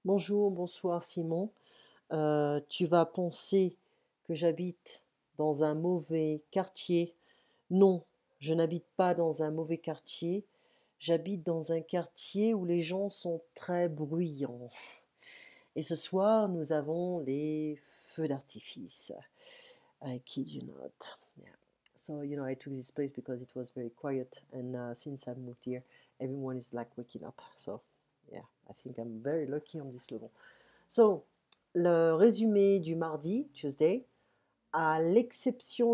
Bonjour, bonsoir Simon. Tu vas penser que j'habite dans un mauvais quartier. Non, je n'habite pas dans un mauvais quartier. J'habite dans un quartier où les gens sont très bruyants. Et ce soir, nous avons les feux d'artifice. I kid you not. Yeah. So, I took this place because it was very quiet. And since I moved here, everyone is like waking up. So, yeah, I think I'm very lucky on this level. So, le résumé du mardi, Tuesday, à l'exception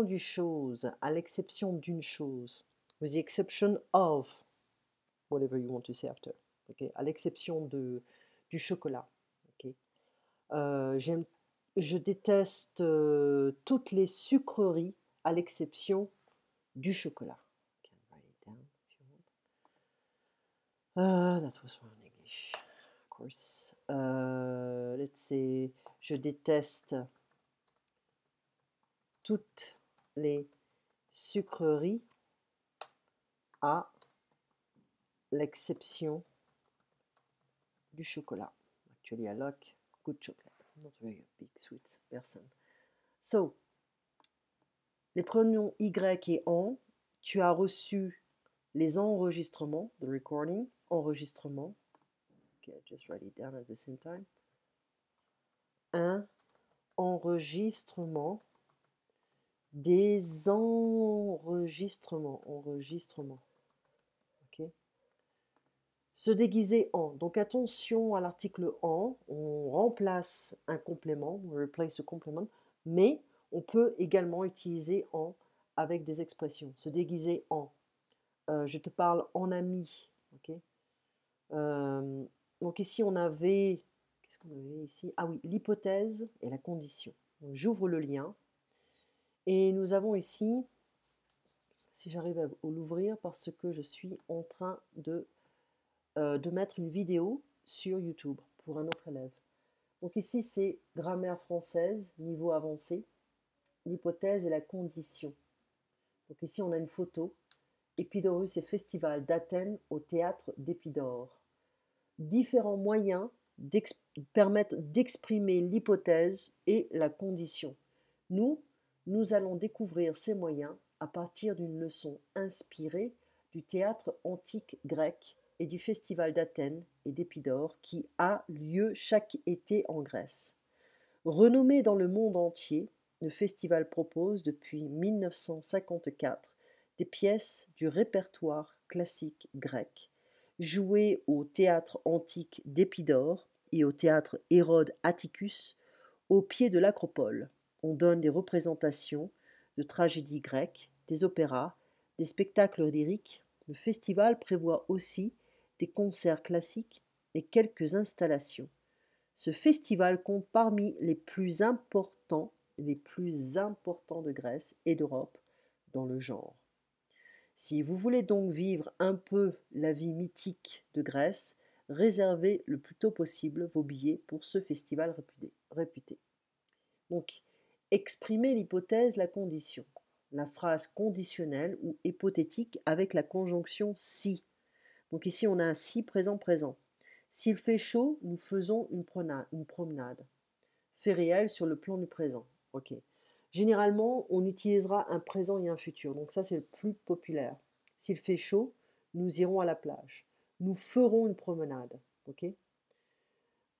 à l'exception d'une chose, with the exception of, whatever you want to say after, okay? À l'exception du chocolat, okay? J'aime, je déteste toutes les sucreries à l'exception du chocolat. You can write it down if you want. That was wrong in English, of course. Let's say, je déteste toutes les sucreries à l'exception du chocolat. Actually, I like good chocolate. I'm not very big sweets person. So, les pronoms Y et en, tu as reçu les enregistrements, the recording, enregistrement. Okay, just write it down at the same time. Un enregistrement, des enregistrements, enregistrement. Ok. Se déguiser en. Donc attention à l'article en, on remplace un complément, on replace a complement, mais on peut également utiliser en avec des expressions. Se déguiser en. Je te parle en ami. Okay. Donc ici on avait, qu'est-ce qu'on avait ici? Ah oui, l'hypothèse et la condition. J'ouvre le lien et nous avons ici, si j'arrive à l'ouvrir parce que je suis en train de mettre une vidéo sur YouTube pour un autre élève. Donc ici, c'est grammaire française, niveau avancé, l'hypothèse et la condition. Donc ici, on a une photo. Épidorus et festival d'Athènes au théâtre d'Épidore. Différents moyens permettent d'exprimer l'hypothèse et la condition. Nous allons découvrir ces moyens à partir d'une leçon inspirée du théâtre antique grec et du festival d'Athènes et d'Épidore qui a lieu chaque été en Grèce. Renommé dans le monde entier, le festival propose depuis 1954 des pièces du répertoire classique grec, jouées au théâtre antique d'Épidore et au théâtre Hérode Atticus, au pied de l'Acropole. On donne des représentations de tragédies grecques, des opéras, des spectacles lyriques. Le festival prévoit aussi des concerts classiques et quelques installations. Ce festival compte parmi les plus importants de Grèce et d'Europe dans le genre. Si vous voulez donc vivre un peu la vie mythique de Grèce, réservez le plus tôt possible vos billets pour ce festival réputé. Donc, exprimez l'hypothèse, la condition. La phrase conditionnelle ou hypothétique avec la conjonction si. Donc ici, on a un si présent-présent. S'il fait chaud, nous faisons une promenade. Fait réel sur le plan du présent. Ok. Généralement, on utilisera un présent et un futur. Donc ça, c'est le plus populaire. S'il fait chaud, nous irons à la plage. Nous ferons une promenade. Ok.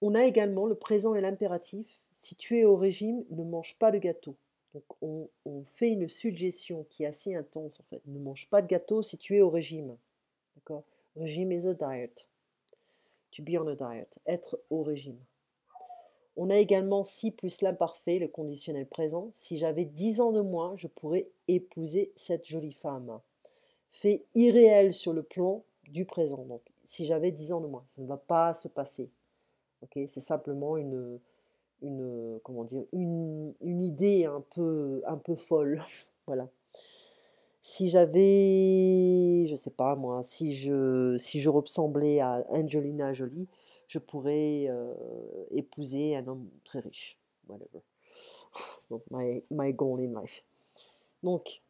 On a également le présent et l'impératif. Si tu es au régime, ne mange pas de gâteau. Donc on fait une suggestion qui est assez intense en fait. Ne mange pas de gâteau si tu es au régime. D'accord. Régime is a diet. To be on a diet. Être au régime. On a également si plus l'imparfait, le conditionnel présent. Si j'avais 10 ans de moins, je pourrais épouser cette jolie femme. Fait irréel sur le plan du présent. Donc, si j'avais 10 ans de moins, ça ne va pas se passer. Okay, c'est simplement comment dire, une idée un peu folle. Voilà. Si j'avais, je sais pas moi, si je ressemblais à Angelina Jolie, je pourrais épouser un homme très riche. Whatever. It's not my goal in life. Donc,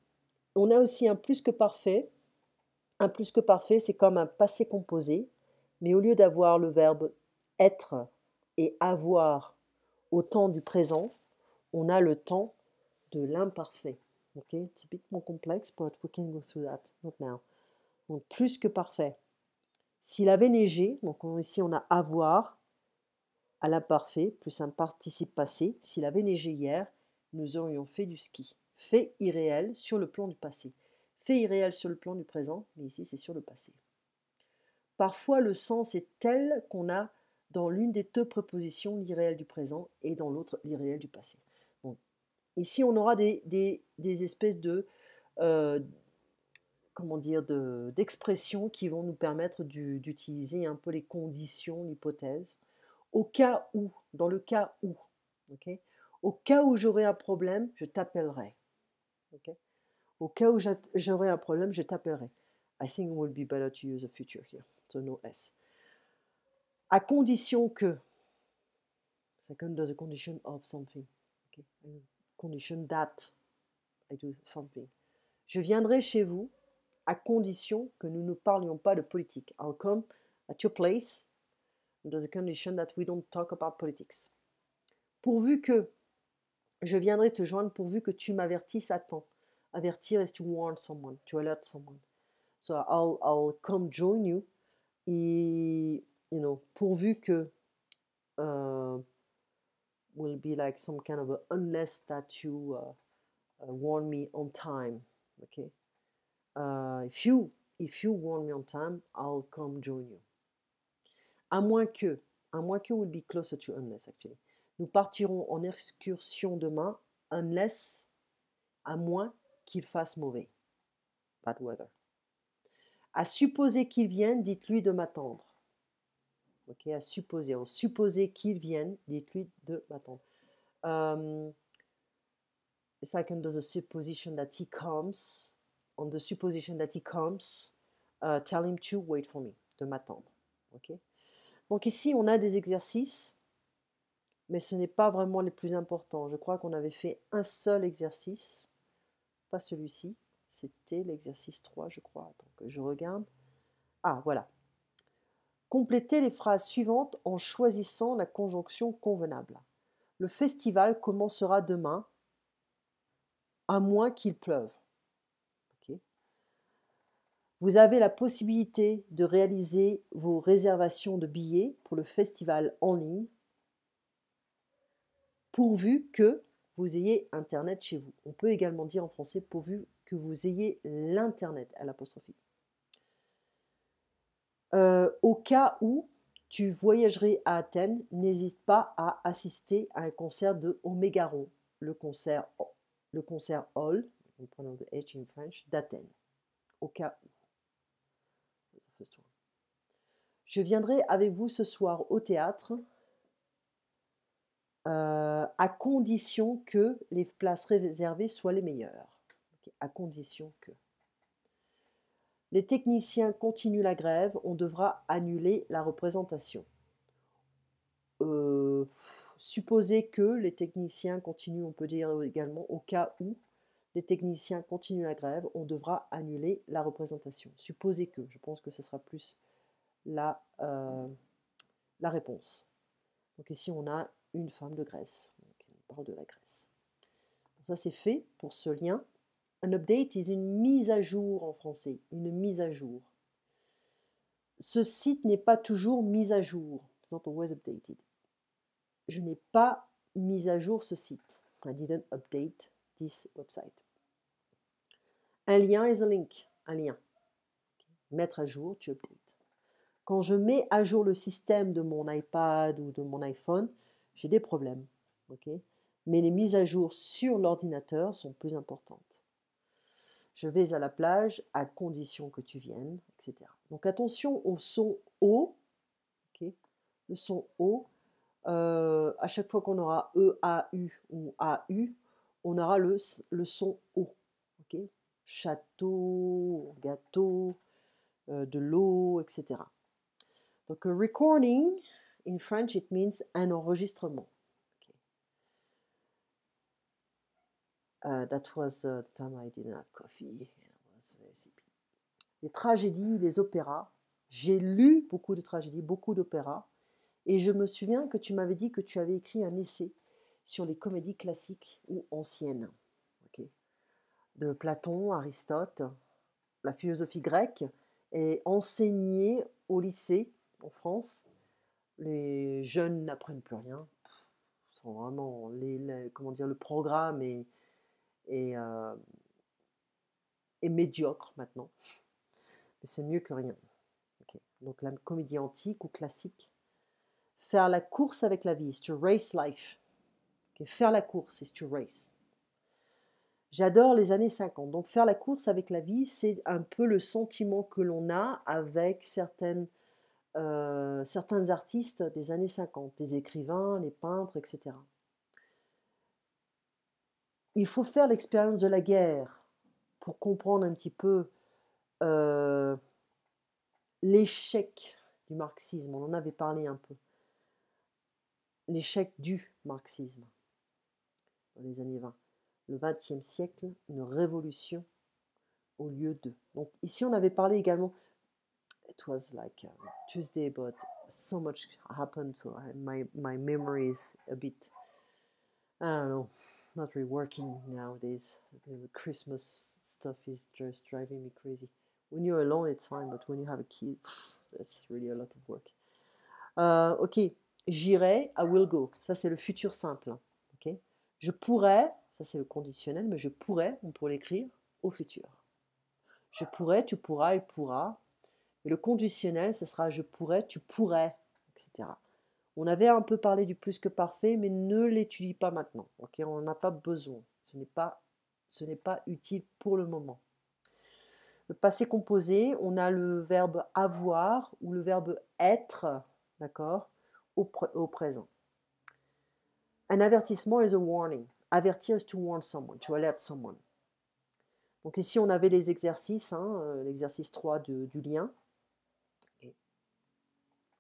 on a aussi un plus que parfait. Un plus que parfait, c'est comme un passé composé, mais au lieu d'avoir le verbe être et avoir au temps du présent, on a le temps de l'imparfait. Ok, it's a bit more complex, but we can go through that. Not now. Donc plus que parfait. S'il avait neigé, donc ici on a avoir à l'imparfait plus un participe passé. S'il avait neigé hier, nous aurions fait du ski. Fait irréel sur le plan du passé. Fait irréel sur le plan du présent, mais ici c'est sur le passé. Parfois le sens est tel qu'on a dans l'une des deux prépositions l'irréel du présent et dans l'autre l'irréel du passé. Bon. Ici on aura des espèces de comment dire, d'expressions qui vont nous permettre d'utiliser un peu les conditions, l'hypothèse. Au cas où, dans le cas où, ok. Au cas où j'aurais un problème, je t'appellerai. Okay? Au cas où j'aurais un problème, je t'appellerai. I think it would be better to use a future here, so no S. À condition que, second does a condition of something. Okay? Condition that I do something. Je viendrai chez vous à condition que nous ne parlions pas de politique. I'll come at your place under the condition that we don't talk about politics. Pourvu que, je viendrai te joindre pourvu que tu m'avertisses à temps. Avertir is to warn someone, to alert someone. So I'll come join you. Et, pourvu que will be like some kind of a unless that you warn me on time. Okay. If you warn me on time, I'll come join you. À moins que will be closer to unless actually. Nous partirons en excursion demain, unless, à moins qu'il fasse mauvais. Bad weather. À supposer qu'il vienne, dites-lui de m'attendre. Ok, à supposer qu'il vienne, dites-lui de m'attendre. Second does a supposition that he comes. On the supposition that he comes, tell him to wait for me, de m'attendre. Ok. Donc ici, on a des exercices, mais ce n'est pas vraiment les plus importants. Je crois qu'on avait fait un seul exercice, pas celui-ci. C'était l'exercice 3, je crois. Attends que je regarde. Ah, voilà. Complétez les phrases suivantes en choisissant la conjonction convenable. Le festival commencera demain, à moins qu'il pleuve. Okay. Vous avez la possibilité de réaliser vos réservations de billets pour le festival en ligne, pourvu que vous ayez Internet chez vous. On peut également dire en français pourvu que vous ayez l'Internet à l'apostrophe. Au cas où tu voyagerais à Athènes, n'hésite pas à assister à un concert de Omégaron, le concert Hall, on prononce le H in French, d'Athènes. Au cas où. Je viendrai avec vous ce soir au théâtre, à condition que les places réservées soient les meilleures. Okay, à condition que. Les techniciens continuent la grève, on devra annuler la représentation. Supposer que les techniciens continuent, on peut dire également au cas où les techniciens continuent la grève, on devra annuler la représentation. Supposer que, je pense que ce sera plus la réponse. Donc ici, on a une femme de Grèce. Donc, on parle de la Grèce. Donc ça, c'est fait pour ce lien. Un update est une mise à jour en français, une mise à jour. Ce site n'est pas toujours mis à jour. It's not always updated. Je n'ai pas mis à jour ce site. I didn't update this website. Un lien is a link. Un lien. Mettre à jour, tu updates. Quand je mets à jour le système de mon iPad ou de mon iPhone, j'ai des problèmes. Okay. Mais les mises à jour sur l'ordinateur sont plus importantes. Je vais à la plage à condition que tu viennes, etc. Donc attention au son O. Okay. Le son O. À chaque fois qu'on aura E-A-U ou A-U, on aura le son O. Okay. Château, gâteau, de l'eau, etc. Donc, recording, in French, it means un enregistrement. Okay. That was the time I didn't have coffee. I was very sleepy. Les tragédies, les opéras. J'ai lu beaucoup de tragédies, beaucoup d'opéras. Et je me souviens que tu m'avais dit que tu avais écrit un essai sur les comédies classiques ou anciennes, ok, de Platon, Aristote, la philosophie grecque, et enseigné au lycée en France. Les jeunes n'apprennent plus rien. Sont vraiment comment dire, le programme est, euh, est médiocre maintenant, mais c'est mieux que rien. Ok. Donc la comédie antique ou classique. Faire la course avec la vie, is to race life. Okay. Faire la course, is to race. J'adore les années 50. Donc faire la course avec la vie, c'est un peu le sentiment que l'on a avec certains artistes des années 50, les écrivains, les peintres, etc. Il faut faire l'expérience de la guerre pour comprendre un petit peu euh, l'échec du marxisme. On en avait parlé un peu. L'échec du marxisme dans les années 20. Le XXe siècle, une révolution au lieu de. Donc ici, on avait parlé également. It was like Tuesday, but so much happened, so my memory is a bit, I don't know, not really working nowadays. The Christmas stuff is just driving me crazy. When you're alone, it's fine, but when you have a kid, that's really a lot of work. Ok, j'irai, I will go. Ça, c'est le futur simple. Ok, je pourrais, ça c'est le conditionnel, mais je pourrais, on pourrait l'écrire au futur. Je pourrais, tu pourras, il pourra. Et le conditionnel, ce sera je pourrais, tu pourrais, etc. On avait un peu parlé du plus que parfait, mais ne l'étudie pas maintenant. Ok, on n'en a pas besoin. Ce n'est pas utile pour le moment. Le passé composé, on a le verbe avoir ou le verbe être, d'accord, au présent. Un avertissement is a warning. Avertir is to warn someone, to alert someone. Donc ici, on avait les exercices, l'exercice 3 du lien.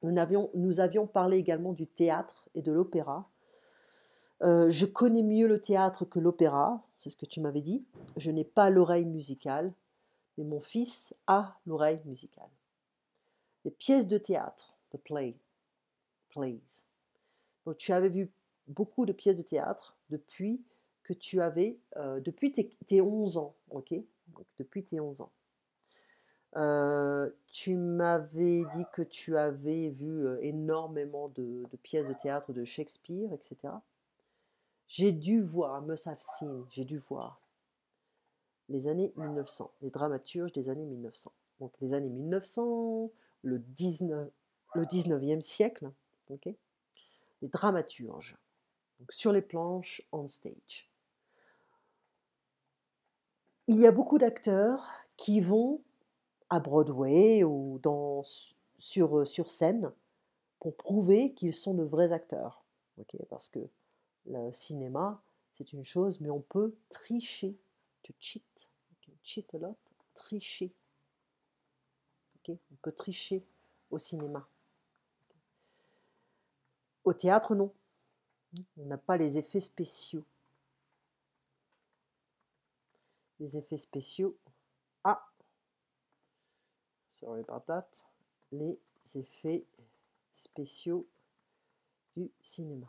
Nous avions parlé également du théâtre et de l'opéra. Je connais mieux le théâtre que l'opéra, c'est ce que tu m'avais dit. Je n'ai pas l'oreille musicale, mais mon fils a l'oreille musicale. Les pièces de théâtre, the plays. Donc tu avais vu beaucoup de pièces de théâtre depuis que depuis tes 11 ans, ok? Donc, depuis tes 11 ans. Tu m'avais dit que tu avais vu énormément de pièces de théâtre de Shakespeare, etc. J'ai dû voir, must have seen, j'ai dû voir les années 1900, les dramaturges des années 1900. Donc les années 1900, le 19e siècle, okay, les dramaturges, donc sur les planches, on stage. Il y a beaucoup d'acteurs qui vont à Broadway ou sur scène pour prouver qu'ils sont de vrais acteurs. Okay, parce que le cinéma, c'est une chose, mais on peut tricher. To cheat. Okay, cheat a lot. Tricher. Okay, on peut tricher au cinéma. Au théâtre, non. On n'a pas les effets spéciaux. Les effets spéciaux. Ah, sorry about that. Les effets spéciaux du cinéma.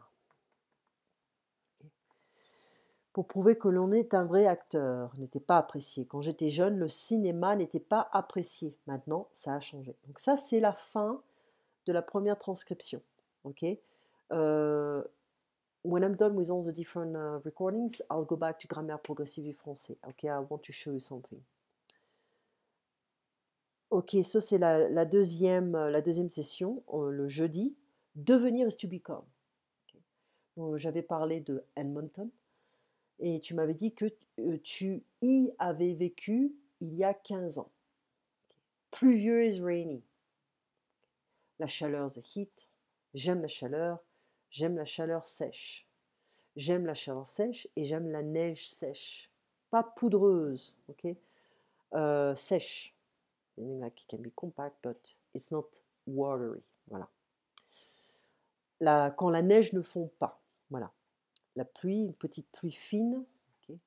Pour prouver que l'on est un vrai acteur, n'était pas apprécié. Quand j'étais jeune, le cinéma n'était pas apprécié. Maintenant, ça a changé. Donc ça, c'est la fin de la première transcription. Ok. When I'm done with all the different recordings, I'll go back to grammaire progressive du français. Ok, I want to show you something. Ok, ça c'est la deuxième session, le jeudi. Devenir is to become. Okay. J'avais parlé de Edmonton. Et tu m'avais dit que tu y avais vécu il y a 15 ans. Pluvieux is rainy. La chaleur, the heat. J'aime la chaleur sèche. J'aime la chaleur sèche et j'aime la neige sèche. Pas poudreuse, ok? Sèche. Meaning like it can be compact, but it's not watery. Voilà. Quand la neige ne fond pas. Voilà. La pluie, une petite pluie fine. Okay.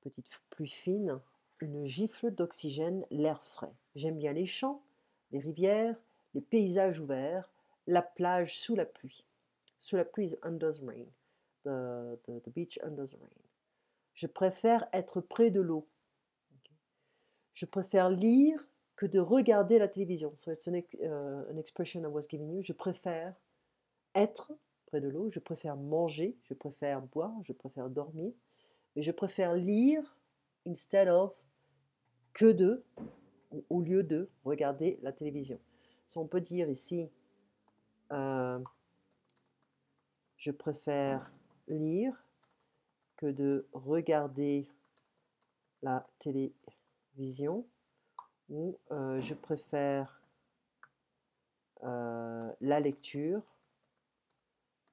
Petite pluie fine. Une gifle d'oxygène, l'air frais. J'aime bien les champs, les rivières, les paysages ouverts, la plage sous la pluie. Sous la pluie is under the rain. The beach under the rain. Je préfère être près de l'eau. Okay. Je préfère lire que de regarder la télévision. So it's an expression I was giving you. Je préfère être près de l'eau, je préfère manger, je préfère boire, je préfère dormir, mais je préfère lire instead of que de, au lieu de regarder la télévision. So on peut dire ici, je préfère lire que de regarder la télévision, ou je préfère la lecture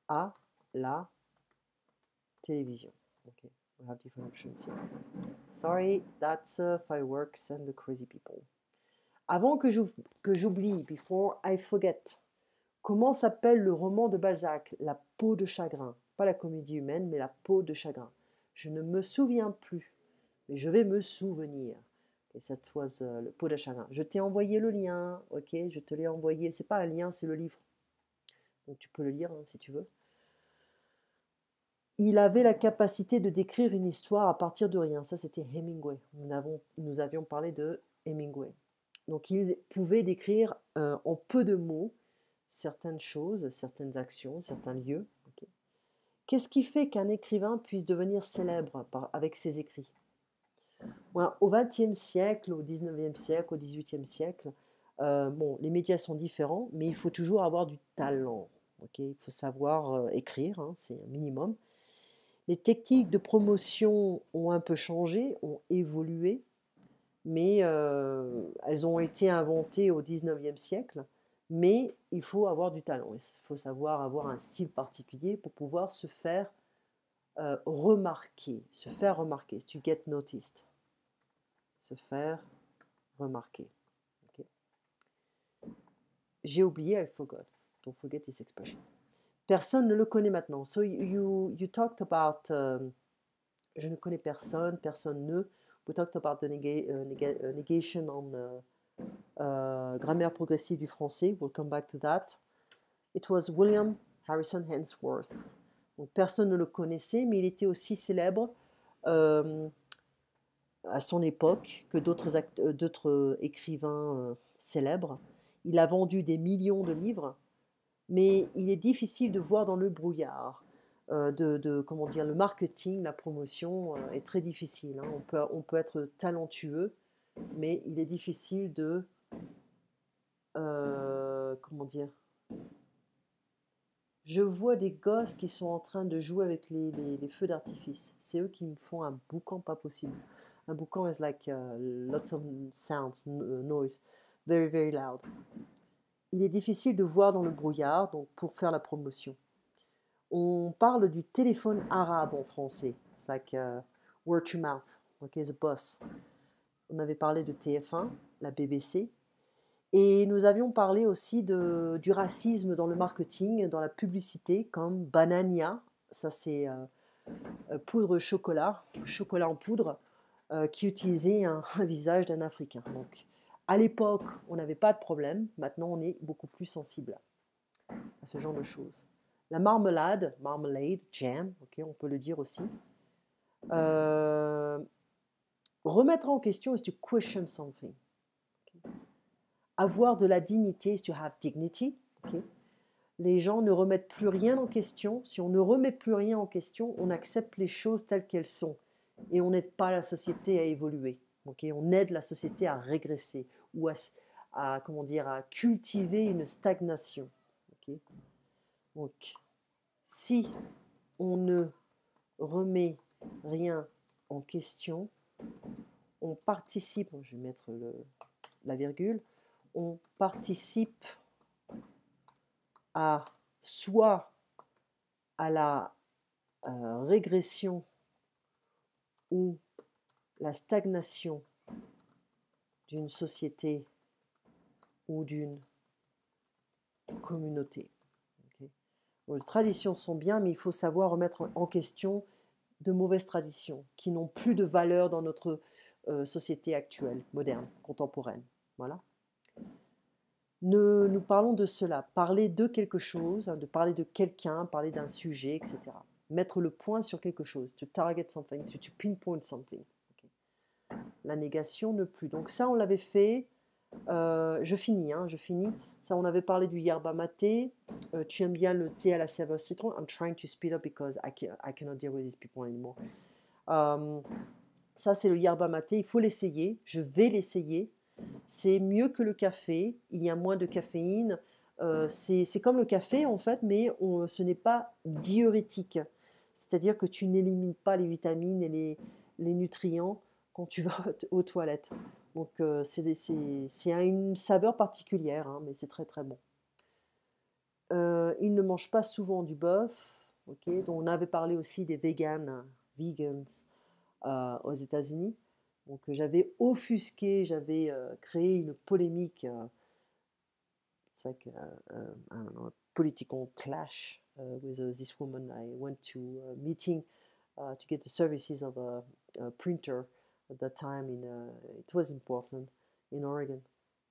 à la télévision. Okay, we have different options here. Sorry, that's fireworks and the crazy people. Avant que j'oublie, before I forget, comment s'appelle le roman de Balzac? La peau de chagrin. Pas la comédie humaine, mais la peau de chagrin. Je ne me souviens plus, mais je vais me souvenir. Okay, that was le peau de chagrin. Je t'ai envoyé le lien, ok? Je te l'ai envoyé. C'est pas un lien, c'est le livre. Donc tu peux le lire hein, si tu veux. Il avait la capacité de décrire une histoire à partir de rien. Ça, c'était Hemingway. Nous avions parlé de Hemingway. Donc, il pouvait décrire en peu de mots certaines choses, certaines actions, certains lieux. Okay. Qu'est-ce qui fait qu'un écrivain puisse devenir célèbre avec ses écrits? Ouais, au XXe siècle, au XIXe siècle, au XVIIIe siècle, bon, les médias sont différents, mais il faut toujours avoir du talent. Okay. Il faut savoir écrire, hein, c'est un minimum. Les techniques de promotion ont un peu changé, ont évolué, mais elles ont été inventées au XIXe siècle. Mais il faut avoir du talent, il faut savoir avoir un style particulier pour pouvoir se faire remarquer, to get noticed, se faire remarquer. Okay. J'ai oublié, I forgot. Don't forget this expression. Personne ne le connaît maintenant. So you talked about, je ne connais personne, personne ne. We talked about the negation on grammaire progressive du français. We'll come back to that. It was William Harrison Ainsworth. Donc, personne ne le connaissait, mais il était aussi célèbre à son époque que d'autres écrivains célèbres. Il a vendu des millions de livres, mais il est difficile de voir dans le brouillard. Comment dire, le marketing, la promotion est très difficile. Hein. On peut être talentueux, mais il est difficile de comment dire. Je vois des gosses qui sont en train de jouer avec les feux d'artifice. C'est eux qui me font un boucan pas possible. Un boucan is like lots of sounds, noise, very very loud. Il est difficile de voir dans le brouillard, donc pour faire la promotion. On parle du téléphone arabe en français. It's like word to mouth. Okay, the boss. On avait parlé de TF1, la BBC. Et nous avions parlé aussi du racisme dans le marketing, dans la publicité, comme Banania. Ça, c'est poudre chocolat en poudre, qui utilisait un visage d'un Africain. Donc, à l'époque, on n'avait pas de problème. Maintenant, on est beaucoup plus sensible à ce genre de choses. La marmelade, jam, okay, on peut le dire aussi. Remettre en question is to question something. Okay. Avoir de la dignité is to have dignity. Okay. Les gens ne remettent plus rien en question. Si on ne remet plus rien en question, on accepte les choses telles qu'elles sont. Et on n'aide pas la société à évoluer. Okay. On aide la société à régresser ou comment dire, à cultiver une stagnation. Okay. Donc, si on ne remet rien en question, on participe, je vais mettre la virgule, on participe soit à la régression ou la stagnation d'une société ou d'une communauté. Okay. Bon, les traditions sont bien, mais il faut savoir remettre en question de mauvaises traditions qui n'ont plus de valeur dans notre société actuelle, moderne, contemporaine. Voilà. Nous parlons de cela, parler de quelque chose, hein, de parler de quelqu'un, parler d'un sujet, etc. Mettre le point sur quelque chose, to target something, to pinpoint something. Okay. La négation ne plus. Donc ça, on l'avait fait. Je finis, hein, je finis. Ça, on avait parlé du yerba maté. Tu aimes bien le thé à la saveur citron. I'm trying to speed up because I cannot deal with these people anymore. Ça, c'est le yerba maté. Il faut l'essayer. Je vais l'essayer. C'est mieux que le café. Il y a moins de caféine. C'est comme le café, en fait, mais ce n'est pas diurétique. C'est-à-dire que tu n'élimines pas les vitamines et les nutriments quand tu vas aux toilettes. Donc, c'est une saveur particulière, hein, mais c'est très très bon. Ils ne mangent pas souvent du bœuf. Okay, donc on avait parlé aussi des vegans aux États-Unis. Donc j'avais offusqué, j'avais créé une polémique, it's like I don't know, a political clash with this woman. I went to a meeting to get the services of a printer at that time. It was in Portland, in Oregon.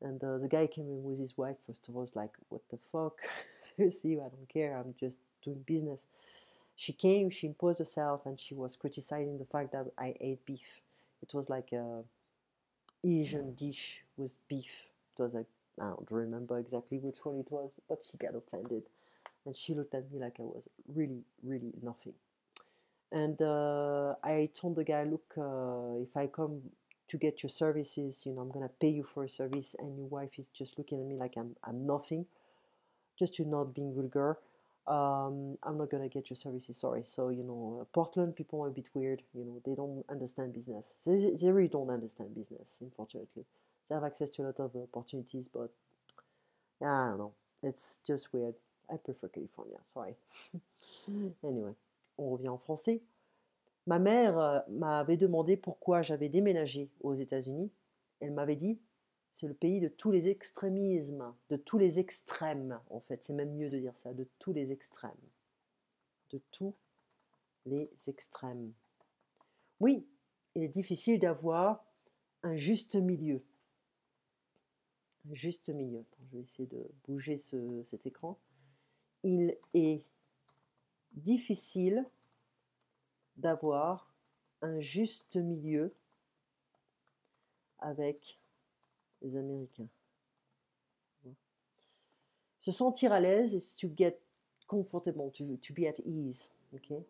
And the guy came in with his wife. First of all, I was like, what the fuck? Seriously, I don't care. I'm just doing business. She came, she imposed herself, and she was criticizing the fact that I ate beef. It was like a Asian dish with beef. It was like, I don't remember exactly which one it was, but she got offended. And she looked at me like I was really, really nothing. And I told the guy, look, if I come to get your services, I'm going to pay you for a service, and your wife is just looking at me like I'm nothing, just to not being vulgar. I'm not going to get your services, sorry. So, Portland people are a bit weird. They don't understand business. They really don't understand business, unfortunately. They have access to a lot of opportunities, but I don't know. It's just weird. I prefer California, sorry. Anyway, on revient en français. Ma mère m'avait demandé pourquoi j'avais déménagé aux États-Unis. Elle m'avait dit, c'est le pays de tous les extrémismes, de tous les extrêmes, en fait. C'est même mieux de dire ça, de tous les extrêmes. De tous les extrêmes. Oui, il est difficile d'avoir un juste milieu. Un juste milieu. Attends, je vais essayer de bouger cet écran. Il est difficile d'avoir un juste milieu avec les Américains. Se sentir à l'aise is to get comfortable, to be at ease. Okay?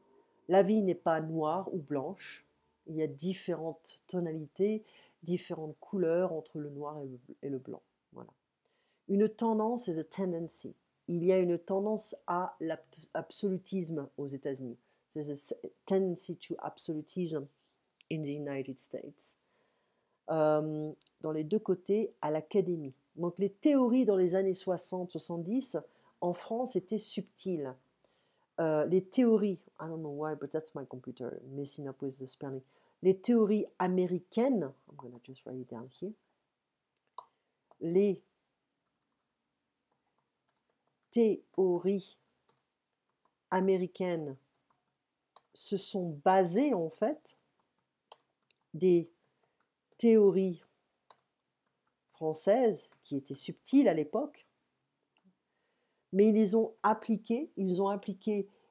La vie n'est pas noire ou blanche. Il y a différentes tonalités, différentes couleurs entre le noir et le blanc. Voilà. Une tendance is a tendency. Il y a une tendance à l'absolutisme aux États-Unis. There's a tendency to absolutism in the United States. Dans les deux côtés, à l'académie. Donc les théories dans les années 60-70 en France étaient subtiles. Les théories, I don't know why, but that's my computer messing up with the spelling. Les théories américaines, I'm going to just write it down here. Les théories américaines se sont basées en fait des théories françaises qui étaient subtiles à l'époque, mais ils ont appliqué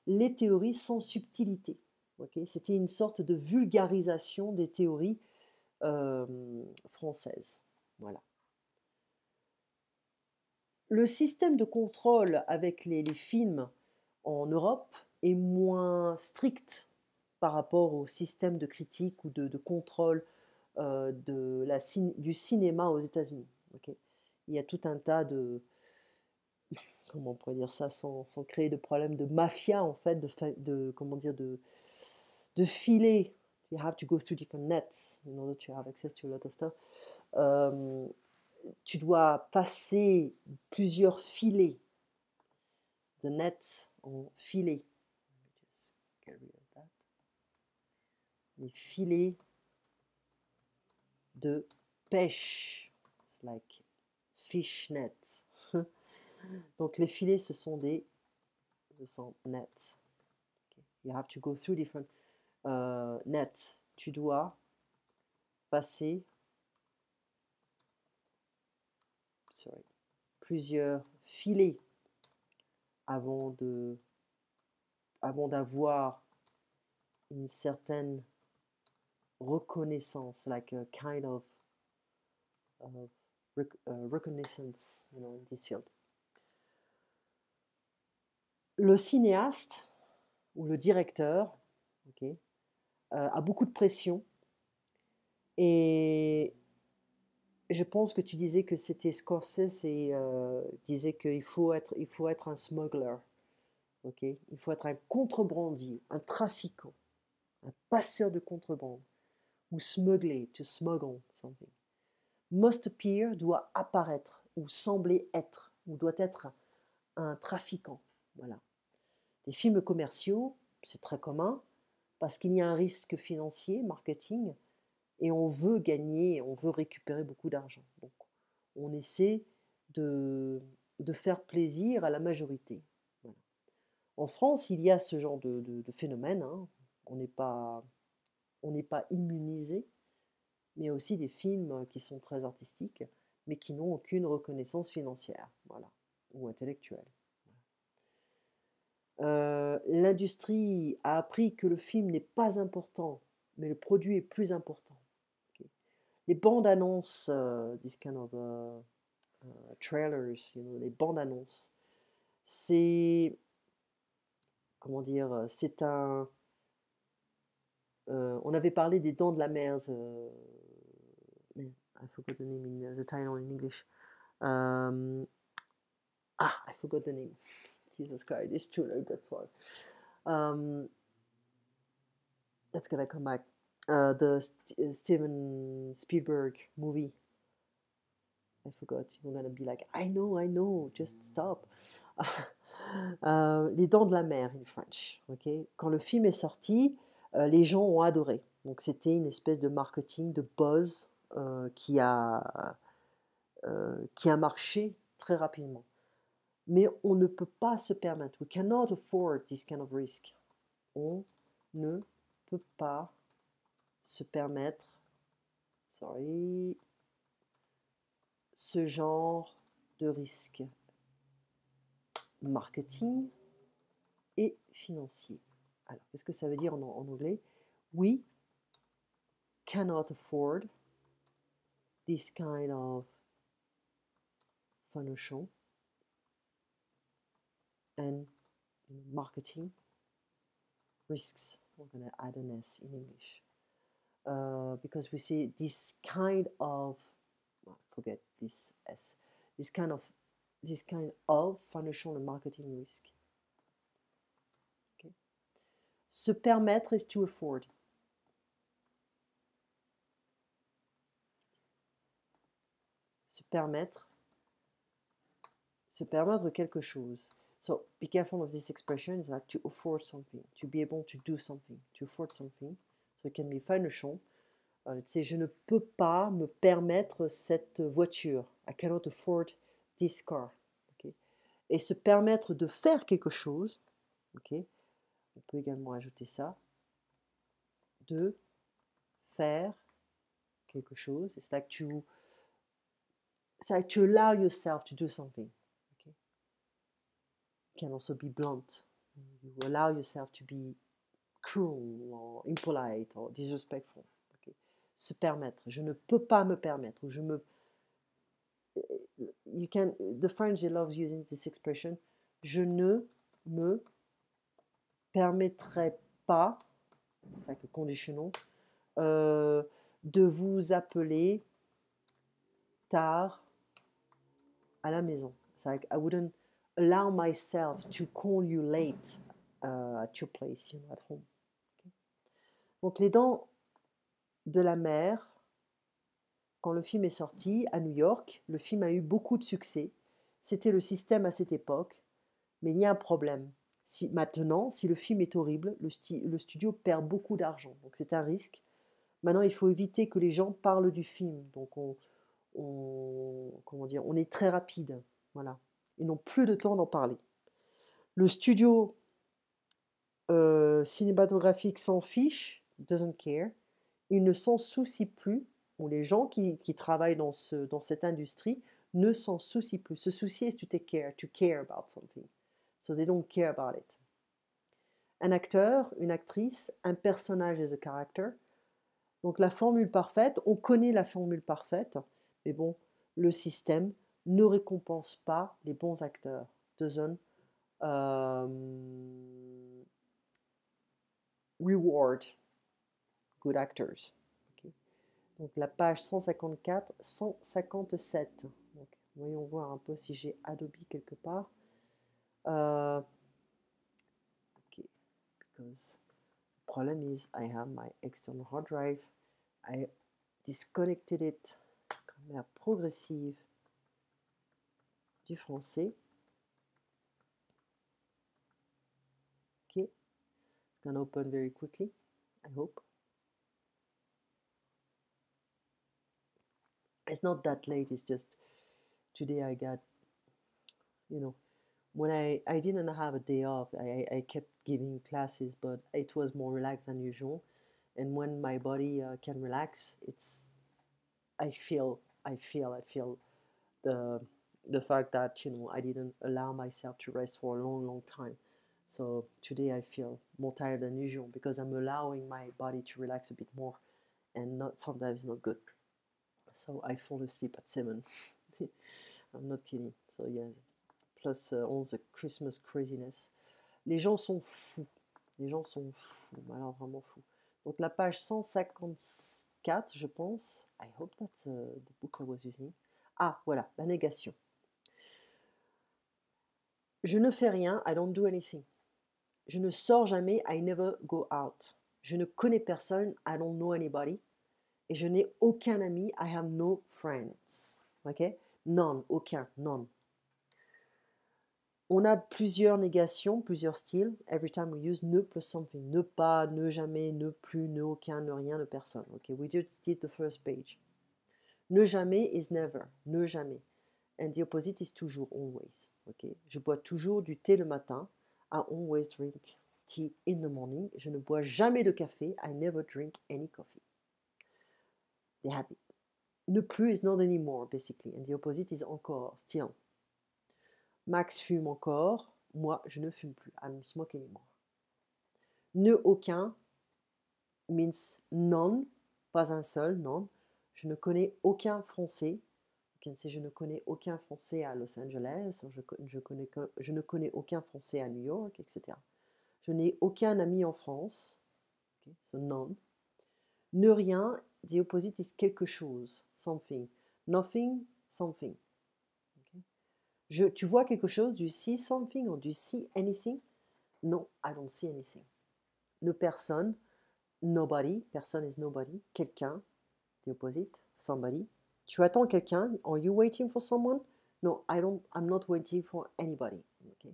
les théories sans subtilité. Okay, c'était une sorte de vulgarisation des théories françaises. Voilà. Le système de contrôle avec les films en Europe est moins strict par rapport au système de critique ou de contrôle du cinéma aux États-Unis. Okay. Il y a tout un tas de, comment on pourrait dire ça sans créer de problème, de mafia en fait, comment dire, de filets. You have to go through different nets in order to have access to a lot of stuff. Tu dois passer plusieurs filets. The net en filets. Les filets de pêche. It's like fish nets. Donc les filets, ce sont des nets. Okay. You have to go through different nets. Tu dois passer plusieurs filets avant d'avoir une certaine reconnaissance, like a kind of reconnaissance, in this field. Le cinéaste ou le directeur, okay, a beaucoup de pression, et je pense que tu disais que c'était Scorsese et disait qu'il faut être un smuggler, okay? Il faut être un contrebandier, un trafiquant, un passeur de contrebande, ou smuggler, to smuggle something. Must appear doit apparaître, ou sembler être, ou doit être un trafiquant. Voilà. Les films commerciaux, c'est très commun, parce qu'il y a un risque financier, marketing, et on veut gagner, on veut récupérer beaucoup d'argent. Donc, on essaie de faire plaisir à la majorité. Voilà. En France, il y a ce genre de phénomène, hein. On n'est pas immunisé, mais il y a aussi des films qui sont très artistiques, mais qui n'ont aucune reconnaissance financière, voilà, ou intellectuelle. L'industrie a appris que le film n'est pas important, mais le produit est plus important. Okay. Les bandes annonces, this kind of trailers, les bandes annonces, c'est, comment dire, c'est un, on avait parlé des Dents de la Mer, I forgot the name in the title in English. I forgot the name. Jesus Christ, it's too late, that's why. That's gonna come back. The Steven Spielberg movie. I forgot. You're gonna be like, I know, just stop. Les Dents de la Mer in French. Okay? Quand le film est sorti, les gens ont adoré. Donc c'était une espèce de marketing, de buzz qui a marché très rapidement. Mais on ne peut pas se permettre. We cannot afford this kind of risk. On ne peut pas se permettre, ce genre de risque marketing et financier. Alors, qu'est-ce que ça veut dire en anglais? We cannot afford this kind of financial and marketing risks. We're going to add an S in English. Because we see this kind of, forget this S, this kind of financial and marketing risk. Okay. Se permettre is to afford. Se permettre quelque chose. So be careful of this expression. It's like to afford something, to be able to do something, to afford something. So it can be financial. C'est je ne peux pas me permettre cette voiture. I cannot afford this car. Okay. Et se permettre de faire quelque chose. Okay. On peut également ajouter ça. De faire quelque chose. It's like to allow yourself to do something. Okay. It can also be blunt. You allow yourself to be cruel or impolite or disrespectful. Okay. Se permettre. Je ne peux pas me permettre. Ou the French, they love using this expression. Je ne me permettrai pas, c'est like a conditional, de vous appeler tard à la maison. It's like I wouldn't allow myself to call you late at your place, at home. Okay. Donc les Dents de la Mer, quand le film est sorti à New York, le film a eu beaucoup de succès. C'était le système à cette époque, mais il y a un problème. Maintenant, si le film est horrible, le studio perd beaucoup d'argent. Donc c'est un risque. Maintenant, il faut éviter que les gens parlent du film. Donc on est très rapide. Voilà. Ils n'ont plus de temps d'en parler. Le studio cinématographique s'en fiche, doesn't care. Il ne s'en soucie plus, ou les gens qui travaillent dans cette industrie ne s'en soucie plus. Se soucier is to care about something. So they don't care about it. Un acteur, une actrice, un personnage is a character. Donc la formule parfaite, on connaît la formule parfaite, mais bon, le système ne récompense pas les bons acteurs. Doesn't reward good actors. Okay. Donc la page 154, 157. Donc, voyons voir un peu si j'ai Adobe quelque part. Okay, because the problem is I have my external hard drive. I disconnected it. Grammaire progressive du français. Okay, it's gonna open very quickly, I hope. It's not that late, it's just today I got, you know, when I didn't have a day off, I kept giving classes, but it was more relaxed than usual. And when my body can relax, I feel the fact that, you know, I didn't allow myself to rest for a long time. So today I feel more tired than usual because I'm allowing my body to relax a bit more, and not sometimes not good. So I fall asleep at 7. I'm not kidding. So yeah, plus all the Christmas craziness. Les gens sont fous. Les gens sont fous, alors vraiment fous. Donc la page 154, je pense. I hope that's the book I was using. Ah, voilà, la négation. Je ne fais rien, I don't do anything. Je ne sors jamais, I never go out. Je ne connais personne, I don't know anybody. Et je n'ai aucun ami, I have no friends. Ok? None, aucun, none. On a plusieurs négations, plusieurs styles. Every time we use ne plus something. Ne pas, ne jamais, ne plus, ne aucun, ne rien, ne personne. Ok? We just did the first page. Ne jamais is never. Ne jamais. And the opposite is toujours, always. Okay? Je bois toujours du thé le matin. I always drink tea in the morning. Je ne bois jamais de café. I never drink any coffee. The habit. Ne plus is not anymore, basically. And the opposite is encore, still. Max fume encore. Moi, je ne fume plus. I don't smoke anymore. Ne aucun means none. Pas un seul, non. Je ne connais aucun Français. Je ne connais aucun Français à Los Angeles, je ne connais aucun Français à New York, etc. Je n'ai aucun ami en France. Okay, so none. Ne rien, the opposite is quelque chose, something. Nothing, something. Okay. Tu vois quelque chose, do you see something or do you see anything? No, I don't see anything. Ne personne, nobody, person is nobody. Quelqu'un, the opposite, somebody. Tu attends quelqu'un? Are you waiting for someone? No, I'm not waiting for anybody. Okay.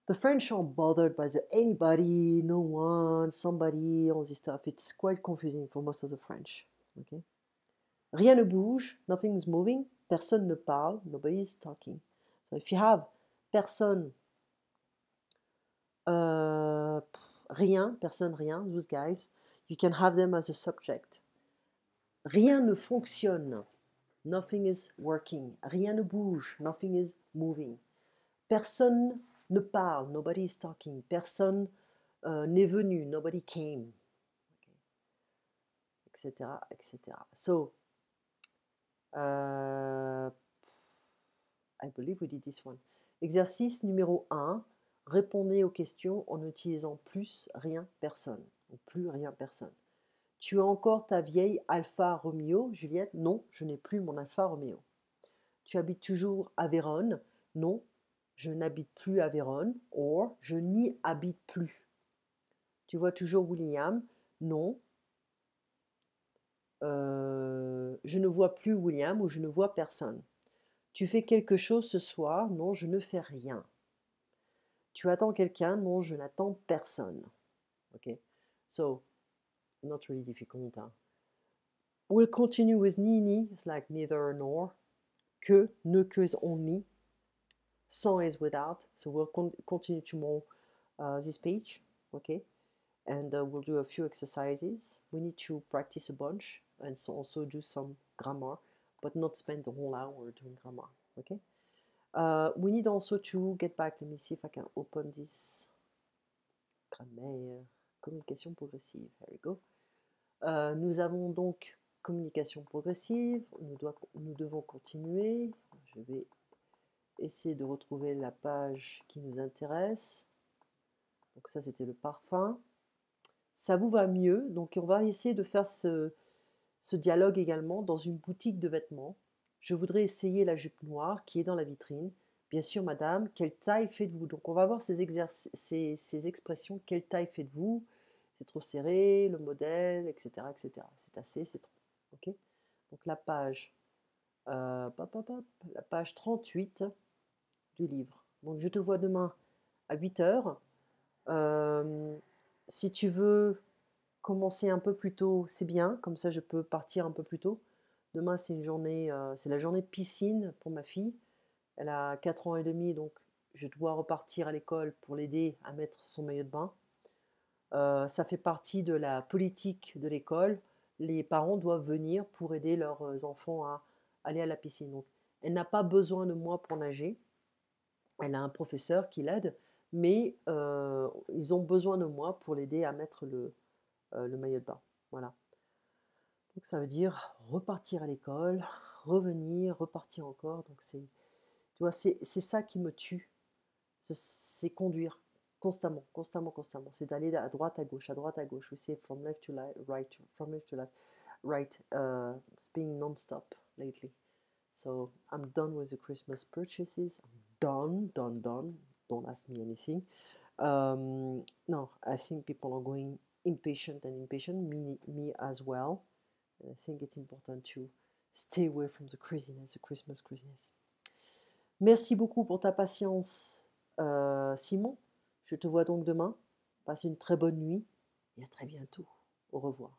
The French are bothered by the anybody, no one, somebody, all this stuff. It's quite confusing for most of the French. Okay. Rien ne bouge, nothing is moving. Personne ne parle, nobody is talking. So if you have personne, rien, personne, rien, those guys, you can have them as a subject. Rien ne fonctionne. Nothing is working. Rien ne bouge. Nothing is moving. Personne ne parle. Nobody is talking. Personne n'est venu. Nobody came. Okay. Etc. Etc. So, I believe we did this one. Exercice numéro 1. Répondez aux questions en utilisant plus, rien, personne. Ou plus, rien, personne. Tu as encore ta vieille Alfa Romeo, Juliette? Non, je n'ai plus mon Alfa Romeo. Tu habites toujours à Vérone? Non, je n'habite plus à Vérone. Or, je n'y habite plus. Tu vois toujours William? Non. Je ne vois plus William ou je ne vois personne. Tu fais quelque chose ce soir? Non, je ne fais rien. Tu attends quelqu'un? Non, je n'attends personne. Ok? So, not really difficult. Hein? We'll continue with ni. It's like neither nor. Que, ne que is only. Sans is without. So we'll continue tomorrow this page. Okay. And we'll do a few exercises. We need to practice a bunch and so also do some grammar. but not spend the whole hour doing grammar. Okay. We need also to get back. Let me see if I can open this grammaire, communication progressive. Here we go. Nous avons donc communication progressive. Nous devons continuer. Je vais essayer de retrouver la page qui nous intéresse. Donc ça, c'était le parfum. Ça vous va mieux. Donc on va essayer de faire ce dialogue également dans une boutique de vêtements. Je voudrais essayer la jupe noire qui est dans la vitrine. Bien sûr, madame, quelle taille faites-vous? Donc on va voir ces expressions. Quelle taille faites-vous? C'est trop serré, le modèle, etc. etc. C'est assez, c'est trop. Ok. Donc la page, la page 38 du livre. Donc je te vois demain à 8 heures. Si tu veux commencer un peu plus tôt, c'est bien, comme ça je peux partir un peu plus tôt. Demain, c'est une journée, c'est la journée piscine pour ma fille. Elle a 4 ans et demi, donc je dois repartir à l'école pour l'aider à mettre son maillot de bain. Ça fait partie de la politique de l'école. Les parents doivent venir pour aider leurs enfants à aller à la piscine. Donc, elle n'a pas besoin de moi pour nager. Elle a un professeur qui l'aide, mais ils ont besoin de moi pour l'aider à mettre le maillot de bain. Voilà. Donc ça veut dire repartir à l'école, revenir, repartir encore. Donc tu vois, c'est ça qui me tue. C'est conduire constamment, constamment, constamment. C'est d'aller à droite, à gauche, à droite, à gauche. We say from left to right, from left to left, right. It's being non-stop lately. So I'm done with the Christmas purchases. I'm done, done, done. Don't ask me anything. No, I think people are going impatient and impatient, me as well. I think it's important to stay away from the craziness, the Christmas craziness. Merci beaucoup pour ta patience, Simon. Je te vois donc demain. Passe une très bonne nuit et à très bientôt. Au revoir.